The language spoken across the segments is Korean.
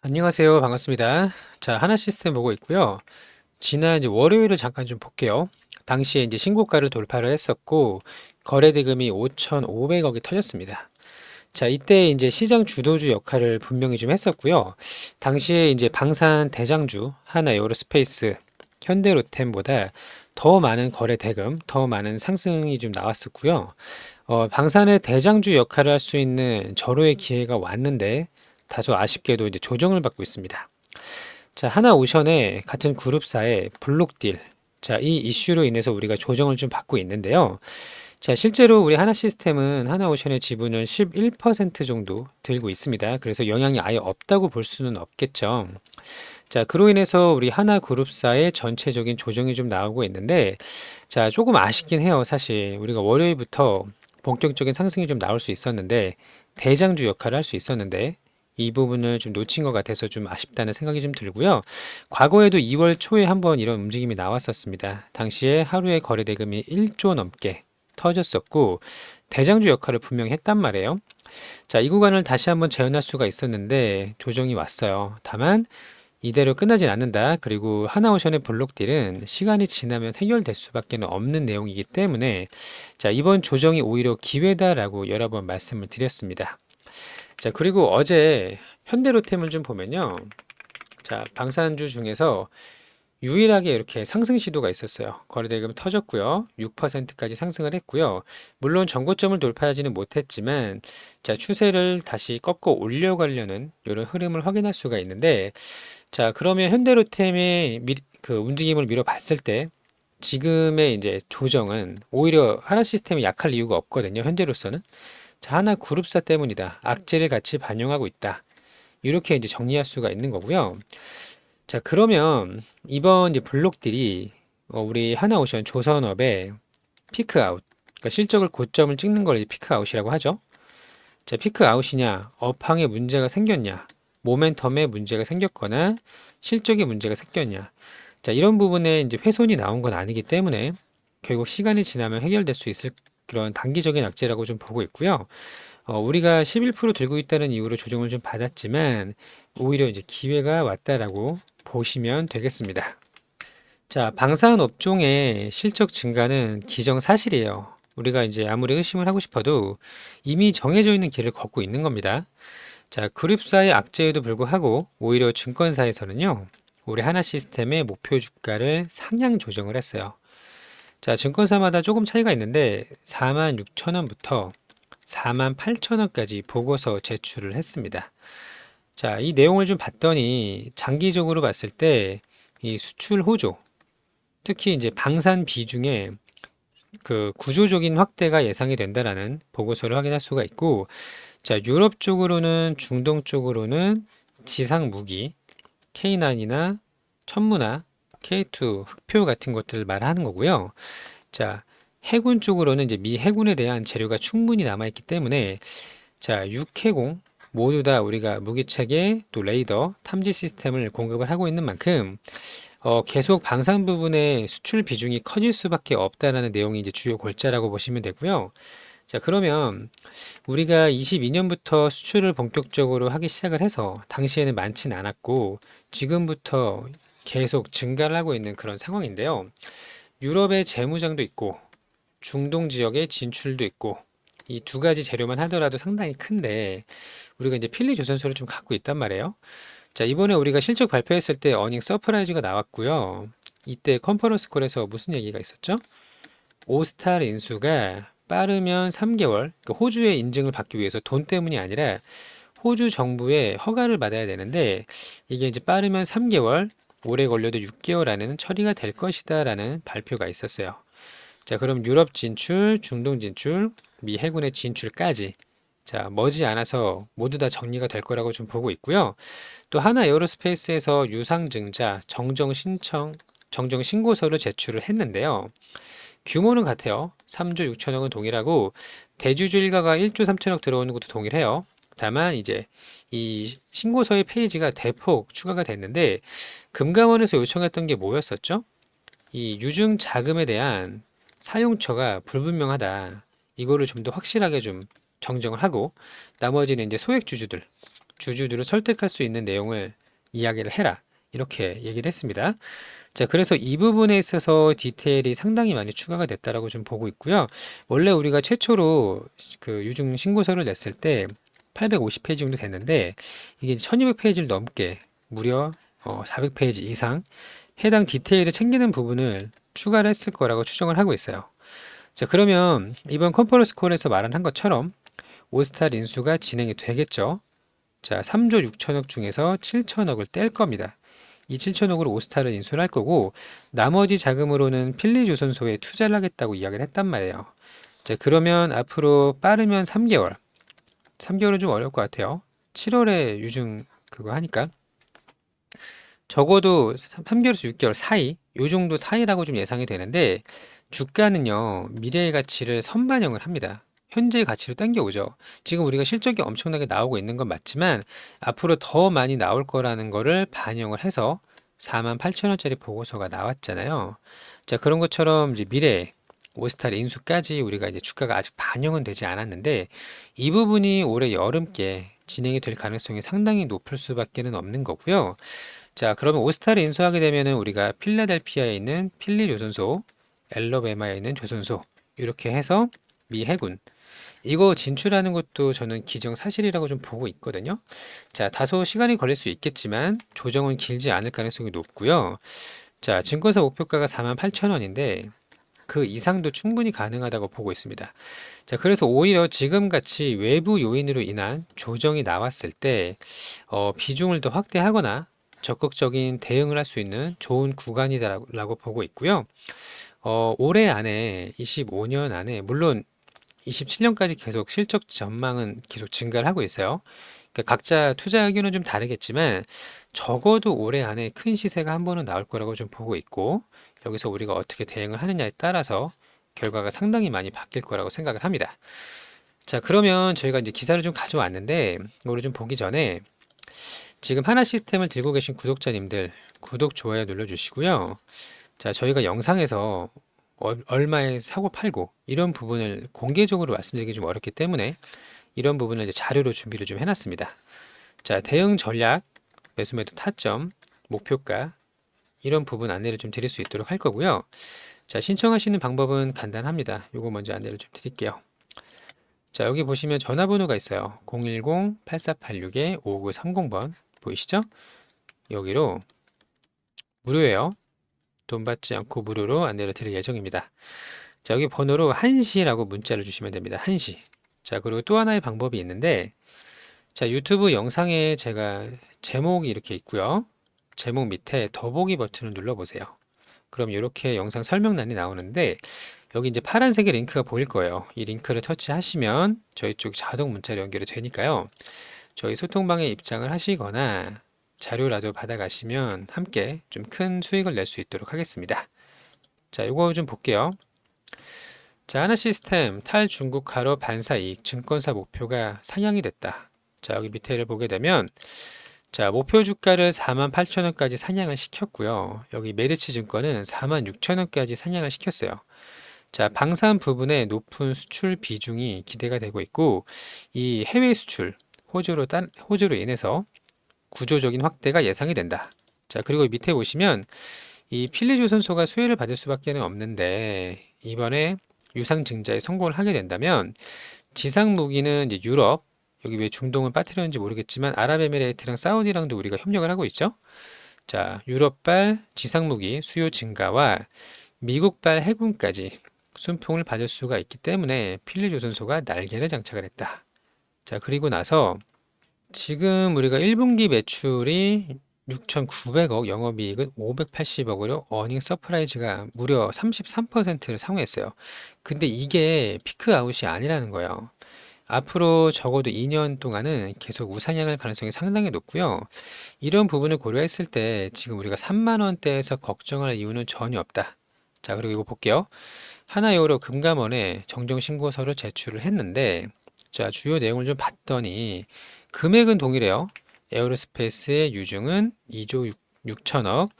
안녕하세요. 반갑습니다. 자, 하나 시스템 보고 있고요. 지난 이제 월요일을 잠깐 좀 볼게요. 당시에 이제 신고가를 돌파를 했었고, 거래 대금이 5,500억이 터졌습니다. 자, 이때 이제 시장 주도주 역할을 분명히 좀 했었고요. 당시에 이제 방산 대장주 하나 에어로스페이스, 현대로템보다 더 많은 거래 대금, 더 많은 상승이 좀 나왔었고요. 방산의 대장주 역할을 할 수 있는 절호의 기회가 왔는데 다소 아쉽게도 이제 조정을 받고 있습니다. 자, 하나오션의 같은 그룹사의 블록딜. 자, 이 이슈로 인해서 우리가 조정을 좀 받고 있는데요. 자, 실제로 우리 하나시스템은 하나오션의 지분을 11% 정도 들고 있습니다. 그래서 영향이 아예 없다고 볼 수는 없겠죠. 자, 그로 인해서 우리 하나그룹사의 전체적인 조정이 좀 나오고 있는데, 자, 조금 아쉽긴 해요. 사실 우리가 월요일부터 본격적인 상승이 좀 나올 수 있었는데, 대장주 역할을 할 수 있었는데, 이 부분을 좀 놓친 것 같아서 좀 아쉽다는 생각이 좀 들고요. 과거에도 2월 초에 한번 이런 움직임이 나왔었습니다. 당시에 하루에 거래 대금이 1조 넘게 터졌었고, 대장주 역할을 분명히 했단 말이에요. 자, 이 구간을 다시 한번 재현할 수가 있었는데 조정이 왔어요. 다만 이대로 끝나진 않는다. 그리고 하나오션의 블록딜은 시간이 지나면 해결될 수밖에 없는 내용이기 때문에 자, 이번 조정이 오히려 기회다라고 여러 번 말씀을 드렸습니다. 자, 그리고 어제 현대로템을 좀 보면요. 자, 방산주 중에서 유일하게 이렇게 상승 시도가 있었어요. 거래대금 터졌고요. 6%까지 상승을 했고요. 물론 전고점을 돌파하지는 못했지만 자, 추세를 다시 꺾어 올려가려는 이런 흐름을 확인할 수가 있는데 자, 그러면 현대로템의 그 움직임을 미뤄봤을 때 지금의 이제 조정은 오히려 하나 시스템이 약할 이유가 없거든요. 현재로서는. 자, 하나 그룹사 때문이다. 악재를 같이 반영하고 있다. 이렇게 이제 정리할 수가 있는 거고요. 자, 그러면 이번 이제 블록들이 우리 하나오션 조선업의 피크아웃, 그러니까 실적을 고점을 찍는 걸 이제 피크아웃이라고 하죠. 자, 피크아웃이냐, 업황에 문제가 생겼냐, 모멘텀에 문제가 생겼거나 실적에 문제가 생겼냐. 자, 이런 부분에 이제 훼손이 나온 건 아니기 때문에 결국 시간이 지나면 해결될 수 있을 그런 단기적인 악재라고 좀 보고 있고요. 우리가 11% 들고 있다는 이유로 조정을 좀 받았지만 오히려 이제 기회가 왔다라고 보시면 되겠습니다. 자, 방산 업종의 실적 증가는 기정사실이에요. 우리가 이제 아무리 의심을 하고 싶어도 이미 정해져 있는 길을 걷고 있는 겁니다. 자, 그룹사의 악재에도 불구하고 오히려 증권사에서는요, 올해 하나 시스템의 목표 주가를 상향 조정을 했어요. 자, 증권사마다 조금 차이가 있는데 46,000원부터 48,000원까지 보고서 제출을 했습니다. 자, 이 내용을 좀 봤더니 장기적으로 봤을 때 이 수출 호조, 특히 이제 방산 비중의 그 구조적인 확대가 예상이 된다라는 보고서를 확인할 수가 있고, 자, 유럽 쪽으로는 중동 쪽으로는 지상 무기, K9이나 천문화, K2 흑표 같은 것들을 말하는 거고요. 자, 해군 쪽으로는 이제 미 해군에 대한 재료가 충분히 남아있기 때문에 자, 6해공 모두 다 우리가 무기체계 또 레이더 탐지 시스템을 공급을 하고 있는 만큼 계속 방산 부분의 수출 비중이 커질 수밖에 없다라는 내용이 이제 주요 골자라고 보시면 되고요. 자, 그러면 우리가 22년부터 수출을 본격적으로 하기 시작을 해서 당시에는 많지는 않았고 지금부터 계속 증가를 하고 있는 그런 상황인데요. 유럽의 재무장도 있고 중동 지역의 진출도 있고 이 두 가지 재료만 하더라도 상당히 큰데 우리가 이제 필리 조선소를 좀 갖고 있단 말이에요. 자, 이번에 우리가 실적 발표했을 때 어닝 서프라이즈가 나왔고요. 이때 컨퍼런스 콜에서 무슨 얘기가 있었죠? 오스탈 인수가 빠르면 3개월, 그러니까 호주의 인증을 받기 위해서 돈 때문이 아니라 호주 정부의 허가를 받아야 되는데 이게 이제 빠르면 3개월, 오래 걸려도 6개월 안에는 처리가 될 것이다라는 발표가 있었어요. 자, 그럼 유럽 진출, 중동 진출, 미 해군의 진출까지 자, 머지않아서 모두 다 정리가 될 거라고 좀 보고 있고요. 또 하나 에어로스페이스에서 유상증자 정정 신고서를 제출을 했는데요. 규모는 같아요. 3조 6천억은 동일하고 대주주 일가가 1조 3천억 들어오는 것도 동일해요. 다만 이제 이 신고서의 페이지가 대폭 추가가 됐는데 금감원에서 요청했던 게 뭐였었죠? 이 유증 자금에 대한 사용처가 불분명하다. 이거를 좀 더 확실하게 좀 정정을 하고 나머지는 이제 소액 주주들 주주들을 설득할 수 있는 내용을 이야기를 해라. 이렇게 얘기를 했습니다. 자, 그래서 이 부분에 있어서 디테일이 상당히 많이 추가가 됐다라고 좀 보고 있고요. 원래 우리가 최초로 그 유증 신고서를 냈을 때 850페이지 정도 됐는데 이게 1200페이지를 넘게 무려 400페이지 이상 해당 디테일을 챙기는 부분을 추가를 했을 거라고 추정을 하고 있어요. 자, 그러면 이번 컨퍼런스 콜에서 말한 것처럼 오스탈 인수가 진행이 되겠죠. 자, 3조 6천억 중에서 7천억을 뗄 겁니다. 이 7천억으로 오스타를 인수를 할 거고 나머지 자금으로는 필리조선소에 투자를 하겠다고 이야기를 했단 말이에요. 자, 그러면 앞으로 빠르면 3개월, 3개월은 좀 어려울 것 같아요. 7월에 유증 그거 하니까 적어도 3개월에서 6개월 사이, 요 정도 사이라고 좀 예상이 되는데 주가는요, 미래의 가치를 선반영을 합니다. 현재의 가치로 당겨오죠. 지금 우리가 실적이 엄청나게 나오고 있는 건 맞지만 앞으로 더 많이 나올 거라는 거를 반영을 해서 48,000원짜리 보고서가 나왔잖아요. 자, 그런 것처럼 이제 미래에 오스탈 인수까지 우리가 이제 주가가 아직 반영은 되지 않았는데 이 부분이 올해 여름께 진행이 될 가능성이 상당히 높을 수밖에는 없는 거고요. 자, 그러면 오스타를 인수하게 되면은 우리가 필라델피아에 있는 필리 조선소, 엘러베마에 있는 조선소 이렇게 해서 미 해군 이거 진출하는 것도 저는 기정사실이라고 좀 보고 있거든요. 자, 다소 시간이 걸릴 수 있겠지만 조정은 길지 않을 가능성이 높고요. 자, 증권사 목표가가 48,000원인데 그 이상도 충분히 가능하다고 보고 있습니다. 자, 그래서 오히려 지금같이 외부 요인으로 인한 조정이 나왔을 때 비중을 더 확대하거나 적극적인 대응을 할 수 있는 좋은 구간이다라고 보고 있고요. 올해 안에 25년 안에 물론 27년까지 계속 실적 전망은 계속 증가를 하고 있어요. 그러니까 각자 투자 의견은 좀 다르겠지만 적어도 올해 안에 큰 시세가 한 번은 나올 거라고 좀 보고 있고 여기서 우리가 어떻게 대응을 하느냐에 따라서 결과가 상당히 많이 바뀔 거라고 생각을 합니다. 자, 그러면 저희가 이제 기사를 좀 가져왔는데 이거를 좀 보기 전에 지금 하나 시스템을 들고 계신 구독자님들 구독, 좋아요 눌러주시고요. 자, 저희가 영상에서 얼마에 사고 팔고 이런 부분을 공개적으로 말씀드리기 좀 어렵기 때문에 이런 부분을 이제 자료로 준비를 좀 해놨습니다. 자, 대응 전략, 매수 매도 타점, 목표가 이런 부분 안내를 좀 드릴 수 있도록 할 거고요. 자, 신청하시는 방법은 간단합니다. 요거 먼저 안내를 좀 드릴게요. 자, 여기 보시면 전화번호가 있어요. 010-8486-5930번 보이시죠? 여기로 무료예요. 돈 받지 않고 무료로 안내를 드릴 예정입니다. 자, 여기 번호로 1시라고 문자를 주시면 됩니다. 1시. 자, 그리고 또 하나의 방법이 있는데 자, 유튜브 영상에 제가 제목이 이렇게 있고요. 제목 밑에 더보기 버튼을 눌러보세요. 그럼 이렇게 영상 설명란이 나오는데 여기 이제 파란색의 링크가 보일 거예요. 이 링크를 터치하시면 저희 쪽 자동 문자로 연결이 되니까요. 저희 소통방에 입장을 하시거나 자료라도 받아가시면 함께 좀 큰 수익을 낼 수 있도록 하겠습니다. 자, 이거 좀 볼게요. 자, 하나 시스템 탈중국화로 반사이익 증권사 목표가 상향이 됐다. 자, 여기 밑에를 보게 되면 자, 목표 주가를 48,000원까지 상향을 시켰고요. 여기 메리츠 증권은 46,000원까지 상향을 시켰어요. 자, 방산 부분에 높은 수출 비중이 기대가 되고 있고 이 해외 수출 호조로 인해서 구조적인 확대가 예상이 된다. 자, 그리고 밑에 보시면 이 필리조선소가 수혜를 받을 수밖에 없는데 이번에 유상증자에 성공을 하게 된다면 지상 무기는 이제 유럽 여기 왜 중동을 빠뜨렸는지 모르겠지만 아랍에미레이트랑 사우디랑도 우리가 협력을 하고 있죠. 자, 유럽발 지상무기 수요 증가와 미국발 해군까지 순풍을 받을 수가 있기 때문에 필리조선소가 날개를 장착을 했다. 자, 그리고 나서 지금 우리가 1분기 매출이 6,900억, 영업이익은 580억으로 어닝 서프라이즈가 무려 33%를 상회했어요. 근데 이게 피크 아웃이 아니라는 거예요. 앞으로 적어도 2년 동안은 계속 우상향할 가능성이 상당히 높고요. 이런 부분을 고려했을 때 지금 우리가 3만 원대에서 걱정할 이유는 전혀 없다. 자, 그리고 이거 볼게요. 하나요로 금감원에 정정 신고서를 제출을 했는데 자, 주요 내용을 좀 봤더니 금액은 동일해요. 에어로스페이스의 유증은 2조 6천억.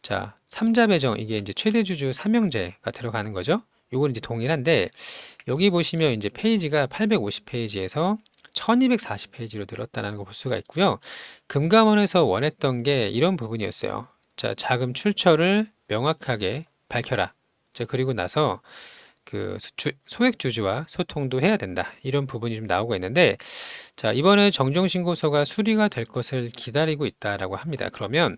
자, 3자 배정 이게 이제 최대 주주 삼형제가 들어가는 거죠. 요건 이제 동일한데 여기 보시면 이제 페이지가 850페이지에서 1240페이지로 늘었다는 걸 볼 수가 있고요. 금감원에서 원했던 게 이런 부분이었어요. 자, 자금 출처를 명확하게 밝혀라. 자, 그리고 나서 그 소액 주주와 소통도 해야 된다. 이런 부분이 좀 나오고 있는데, 자, 이번에 정정신고서가 수리가 될 것을 기다리고 있다라고 합니다. 그러면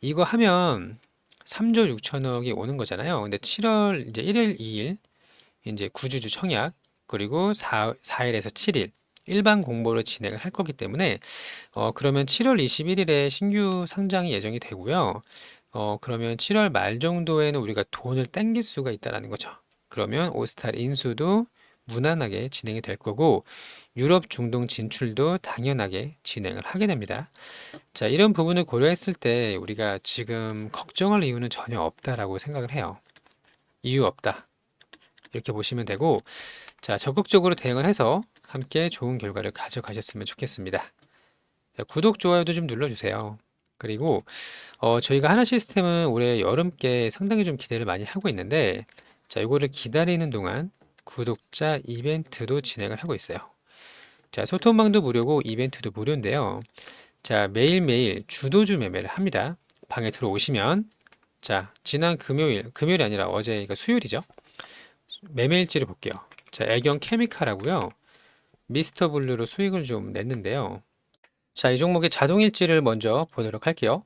이거 하면 3조 6천억이 오는 거잖아요. 근데 7월 이제 1일, 2일 이제 구주주 청약, 그리고 4일에서 7일 일반 공모를 진행을 할 거기 때문에 그러면 7월 21일에 신규 상장이 예정이 되고요. 그러면 7월 말 정도에는 우리가 돈을 땡길 수가 있다라는 거죠. 그러면 오스탈 인수도 무난하게 진행이 될 거고, 유럽 중동 진출도 당연하게 진행을 하게 됩니다. 자, 이런 부분을 고려했을 때 우리가 지금 걱정할 이유는 전혀 없다라고 생각을 해요. 이유 없다. 이렇게 보시면 되고, 자, 적극적으로 대응을 해서 함께 좋은 결과를 가져가셨으면 좋겠습니다. 자, 구독, 좋아요도 좀 눌러주세요. 그리고 저희가 하나 시스템은 올해 여름께 상당히 좀 기대를 많이 하고 있는데, 자, 이거를 기다리는 동안 구독자 이벤트도 진행을 하고 있어요. 자, 소통방도 무료고 이벤트도 무료인데요. 자, 매일매일 주도주 매매를 합니다. 방에 들어오시면, 자, 지난 금요일이 아니라 어제, 그러니까 수요일이죠. 매매일지를 볼게요. 자, 애경 케미칼하고요. 미스터 블루로 수익을 좀 냈는데요. 자, 이 종목의 자동일지를 먼저 보도록 할게요.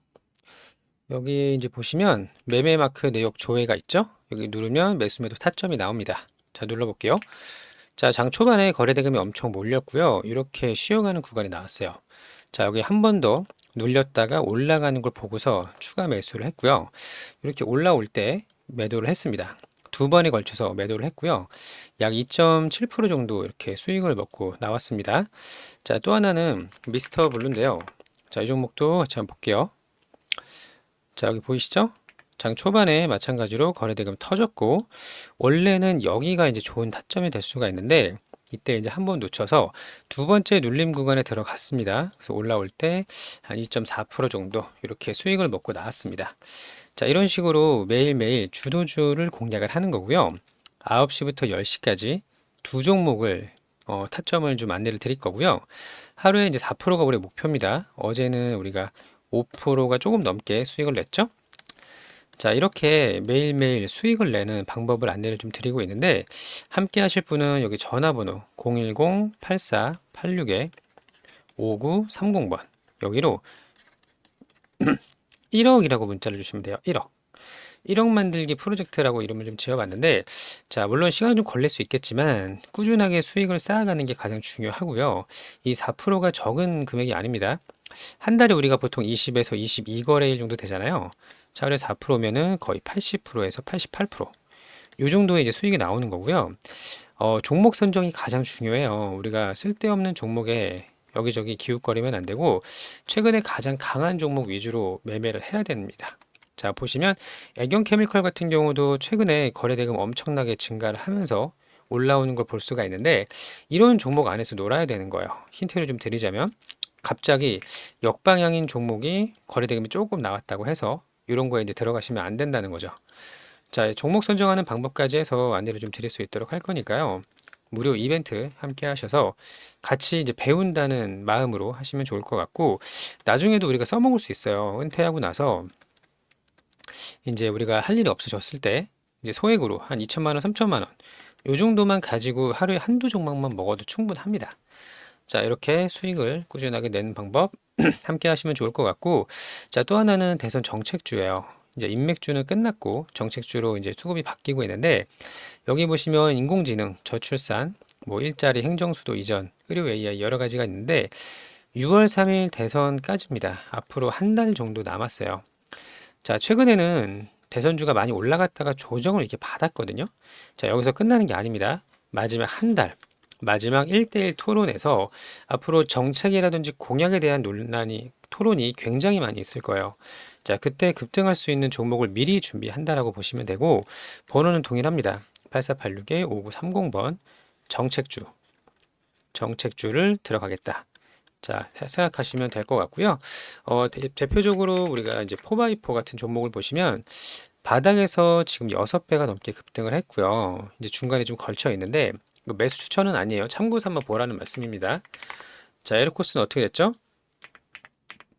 여기 이제 보시면 매매 마크 내역 조회가 있죠? 여기 누르면 매수 매도 타점이 나옵니다. 자, 눌러볼게요. 자, 장 초반에 거래 대금이 엄청 몰렸고요. 이렇게 쉬어가는 구간이 나왔어요. 자, 여기 한 번 더 눌렸다가 올라가는 걸 보고서 추가 매수를 했고요. 이렇게 올라올 때 매도를 했습니다. 두 번에 걸쳐서 매도를 했고요. 약 2.7% 정도 이렇게 수익을 먹고 나왔습니다. 자, 또 하나는 미스터 블루인데요. 자, 이 종목도 같이 한번 볼게요. 자, 여기 보이시죠? 장 초반에 마찬가지로 거래대금 터졌고, 원래는 여기가 이제 좋은 타점이 될 수가 있는데, 이때 이제 한번 놓쳐서 두 번째 눌림 구간에 들어갔습니다. 그래서 올라올 때 한 2.4% 정도 이렇게 수익을 먹고 나왔습니다. 자, 이런 식으로 매일매일 주도주를 공략을 하는 거고요. 9시부터 10시까지 두 종목을 타점을 좀 안내를 드릴 거고요. 하루에 이제 4%가 우리 목표입니다. 어제는 우리가 5%가 조금 넘게 수익을 냈죠. 자, 이렇게 매일매일 수익을 내는 방법을 안내를 좀 드리고 있는데, 함께 하실 분은 여기 전화번호 010-8486-5930번 여기로 1억이라고 문자를 주시면 돼요. 1억. 1억 만들기 프로젝트라고 이름을 좀 지어봤는데, 자, 물론 시간은 좀 걸릴 수 있겠지만 꾸준하게 수익을 쌓아가는 게 가장 중요하고요. 이 4%가 적은 금액이 아닙니다. 한 달에 우리가 보통 20에서 22거래일 정도 되잖아요. 자, 그래서 4%면은 거의 80%에서 88%. 요 정도의 이제 수익이 나오는 거고요. 종목 선정이 가장 중요해요. 우리가 쓸데없는 종목에 여기저기 기웃거리면 안 되고, 최근에 가장 강한 종목 위주로 매매를 해야 됩니다. 자, 보시면 애경 케미컬 같은 경우도 최근에 거래대금 엄청나게 증가를 하면서 올라오는 걸 볼 수가 있는데, 이런 종목 안에서 놀아야 되는 거예요. 힌트를 좀 드리자면, 갑자기 역방향인 종목이 거래대금이 조금 나왔다고 해서 이런 거에 이제 들어가시면 안 된다는 거죠. 자, 종목 선정하는 방법까지 해서 안내를 좀 드릴 수 있도록 할 거니까요. 무료 이벤트 함께 하셔서 같이 이제 배운다는 마음으로 하시면 좋을 것 같고, 나중에도 우리가 써먹을 수 있어요. 은퇴하고 나서 이제 우리가 할 일이 없어졌을 때 이제 소액으로 한 2천만 원, 3천만 원, 요 정도만 가지고 하루에 한두 종목만 먹어도 충분합니다. 자, 이렇게 수익을 꾸준하게 내는 방법 함께 하시면 좋을 것 같고, 자, 또 하나는 대선 정책주예요. 이제 인맥주는 끝났고 정책주로 이제 수급이 바뀌고 있는데, 여기 보시면 인공지능, 저출산, 뭐 일자리, 행정수도 이전, 의료 AI 여러 가지가 있는데, 6월 3일 대선까지입니다. 앞으로 한 달 정도 남았어요. 자, 최근에는 대선주가 많이 올라갔다가 조정을 이렇게 받았거든요. 자, 여기서 끝나는 게 아닙니다. 마지막 한 달, 마지막 1대1 토론에서 앞으로 정책이라든지 공약에 대한 토론이 굉장히 많이 있을 거예요. 자, 그때 급등할 수 있는 종목을 미리 준비한다라고 보시면 되고, 번호는 동일합니다. 8486-5930번 정책주를 들어가겠다. 자, 생각하시면 될 것 같고요. 대표적으로 우리가 이제 4x4 같은 종목을 보시면 바닥에서 지금 6배가 넘게 급등을 했고요. 이제 중간에 좀 걸쳐 있는데, 이거 매수 추천은 아니에요. 참고 삼아 보라는 말씀입니다. 자, 에르코스는 어떻게 됐죠?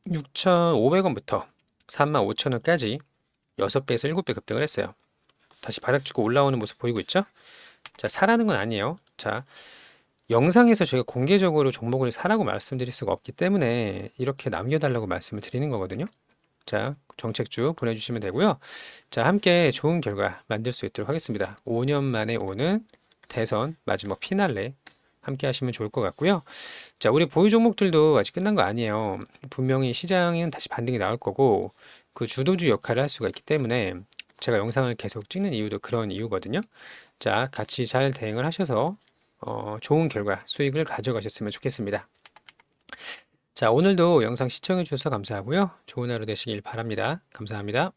6,500원부터 35,000원까지 6배에서 7배 급등을 했어요. 다시 바닥 찍고 올라오는 모습 보이고 있죠? 자, 사라는 건 아니에요. 자, 영상에서 제가 공개적으로 종목을 사라고 말씀드릴 수가 없기 때문에 이렇게 남겨달라고 말씀을 드리는 거거든요. 자, 정책주 보내주시면 되고요. 자, 함께 좋은 결과 만들 수 있도록 하겠습니다. 5년 만에 오는 대선 마지막 피날레 함께 하시면 좋을 것 같고요. 자, 우리 보유 종목들도 아직 끝난 거 아니에요. 분명히 시장은 다시 반등이 나올 거고 그 주도주 역할을 할 수가 있기 때문에 제가 영상을 계속 찍는 이유도 그런 이유거든요. 자, 같이 잘 대응을 하셔서 좋은 결과, 수익을 가져가셨으면 좋겠습니다. 자, 오늘도 영상 시청해 주셔서 감사하고요. 좋은 하루 되시길 바랍니다. 감사합니다.